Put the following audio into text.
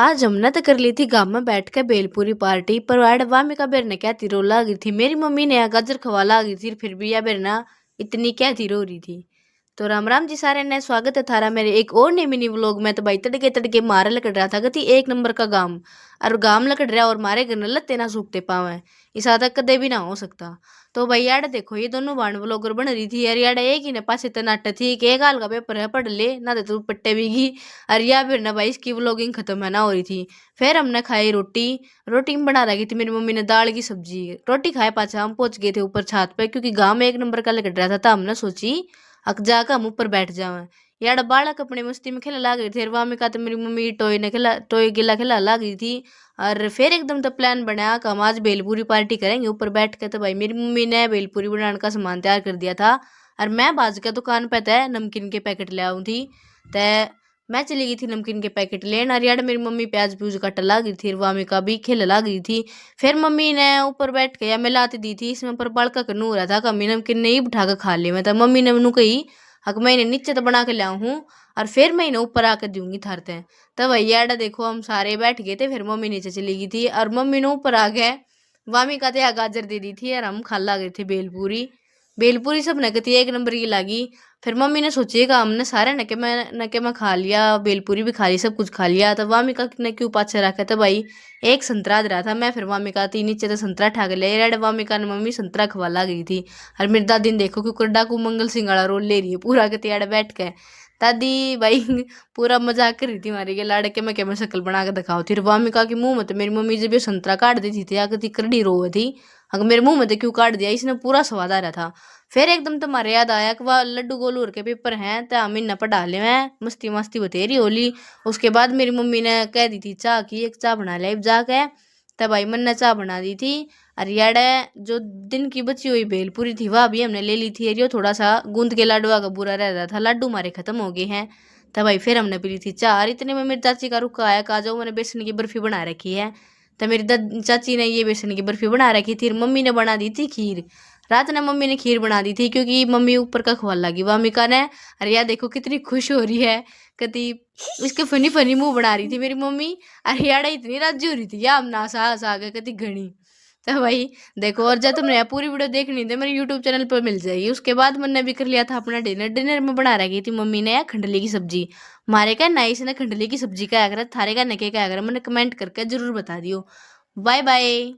आज हमने तो कर ली थी गांव में बैठ के भेलपूरी पार्टी पर वाडवा में का बेर ने क्या तिरो लागी थी। मेरी मम्मी ने गाजर खवा लागी थी फिर भी या बेर ना इतनी क्या तिरो रही थी। तो राम राम जी सारे ने स्वागत है थारा मेरे एक और नए मिनी व्लॉग में। तो भाई तड़के तड़के मारे लकड़ रहा था गति एक नंबर का गांव और गांव लकड़ रहा और मारे घर लत्ते ना सूखते पावे इस आधा कदे भी ना हो सकता। तो भाई यार देखो ये दोनों बाण ब्लॉगर बन रही थी यार यार एक ही ने पास इतना नाट थी कि एक हाल का पेपर है पढ़ ले ना तो तू पट्टे भी और या फिर ना भाई इसकी व्लॉगिंग खत्म है ना हो रही थी। फिर हमने खाई रोटी। रोटी में बना रखी थी मेरी मम्मी ने दाल की सब्जी। रोटी खाए पाछा हम पहुंच गए थे ऊपर छत पे क्योंकि गांव में एक नंबर का लग रहा था। तो हमने सोची अक जाकर हम ऊपर बैठ जावे। यार बालक अपने मस्ती में खेला ला गई थे वहां में का तो मेरी मम्मी टॉय ने खेला टॉय गिला खेला ला गई थी। और फिर एकदम तो प्लान बनाया कि हम आज भेलपूरी पार्टी करेंगे ऊपर बैठ के। तो भाई मेरी मम्मी ने भेलपूरी बनाने का सामान तैयार कर दिया था और मैं बाज का दुकान पे तय नमकीन के पैकेट ले आऊँ थी। तय मैं चली गई थी नमकीन के पैकेट लेने और यार मेरी मम्मी प्याज प्यूज काट ला गई थी वामी का भी खेल ला गई थी। फिर मम्मी ने ऊपर बैठ के या मिलाती दी थी इसमें पर बड़का कनू हो रहा था कमी नमकीन नहीं बिठा कर खा ली। मैं तो मम्मी ने मनु कही हक मैंने नीचे तो बना के लाऊं हूँ और फिर मैं इन्हें ऊपर आकर दूंगी थारते। तब भैया देखो हम सारे बैठ गए थे फिर मम्मी नीचे चली गई थी और मम्मी ने ऊपर आ गए वामी का तो गाजर दे दी थी और हम खा ला गए थे बेलपूरी। बेलपूरी सब नकती एक नंबर की लागी। फिर मम्मी ने सोचिएगा हमने सारे नके में खा लिया बेलपूरी भी खा ली सब कुछ खा लिया। तो वामिका ने क्यों पाछे रखा था भाई एक संतरा दे रहा था मैं फिर वामिका थी नीचे तो संतरा ठाक ले रेड वामिका ने मम्मी संतरा खवाला गई थी। और मेरी दादी ने देखो कि डाकू मंगल सिंगाड़ा रोल ले रही है पूरा के त्याड़ बैठ के। दादी भाई पूरा मजाक कर रही थी हमारी के लाड़के में क्या मैं शक्ल बना के दिखाओ थी। वामिका के मुंह में तो मेरी मम्मी जब ये संतरा काट दी थी आकर थी करडी रो थी अगर मेरे मुंह में तो क्यों काट दिया इसने पूरा स्वाद आ रहा था। फिर एकदम तुम्हारे याद आया कि वह लड्डू गोलूर के पेपर हैं तो हम इन पढ़ा ले मैं मस्ती मस्ती बतेरी होली। उसके बाद मेरी मम्मी ने कह दी थी चाह की एक चाह बना ले जाके। तब भाई मन ने चाह बना दी थी। और याडे जो दिन की बची हुई भेलपूरी थी वह भी हमने ले ली थी। और थोड़ा सा गूंद के लाडवा का बुरा रह रहा था लड्डू हमारे खत्म हो गए हैं। तब भाई फिर हमने पी ली थी चाह। और इतने में मेरी चाची का रुका आया कहा जाओ मैंने बेसन की बर्फी बना रखी है। तो मेरी चाची ने ये बेसन की बर्फी बना रखी थी। मम्मी ने बना दी थी खीर। रात ने मम्मी ने खीर बना दी थी क्योंकि मम्मी ऊपर का खवाल लगी वामिका ने। अरे यार देखो कितनी खुश हो रही है कति इसके फनी फनी मुंह बना रही थी मेरी मम्मी। अरे यार इतनी राजी हो रही थी या हम ना सा गए कति घनी। तो भाई देखो और जब तुमने पूरी वीडियो देखनी थी मेरे यूट्यूब चैनल पर मिल जाएगी। उसके बाद मैंने भी कर लिया था अपना डिनर। डिनर में बना रखी थी मम्मी ने खंडली की सब्जी। हमारे क्या नाइस ने खंडली की सब्जी का अगर थारे का नके का अगर मैंने कमेंट करके जरूर बता दियो। Bye bye.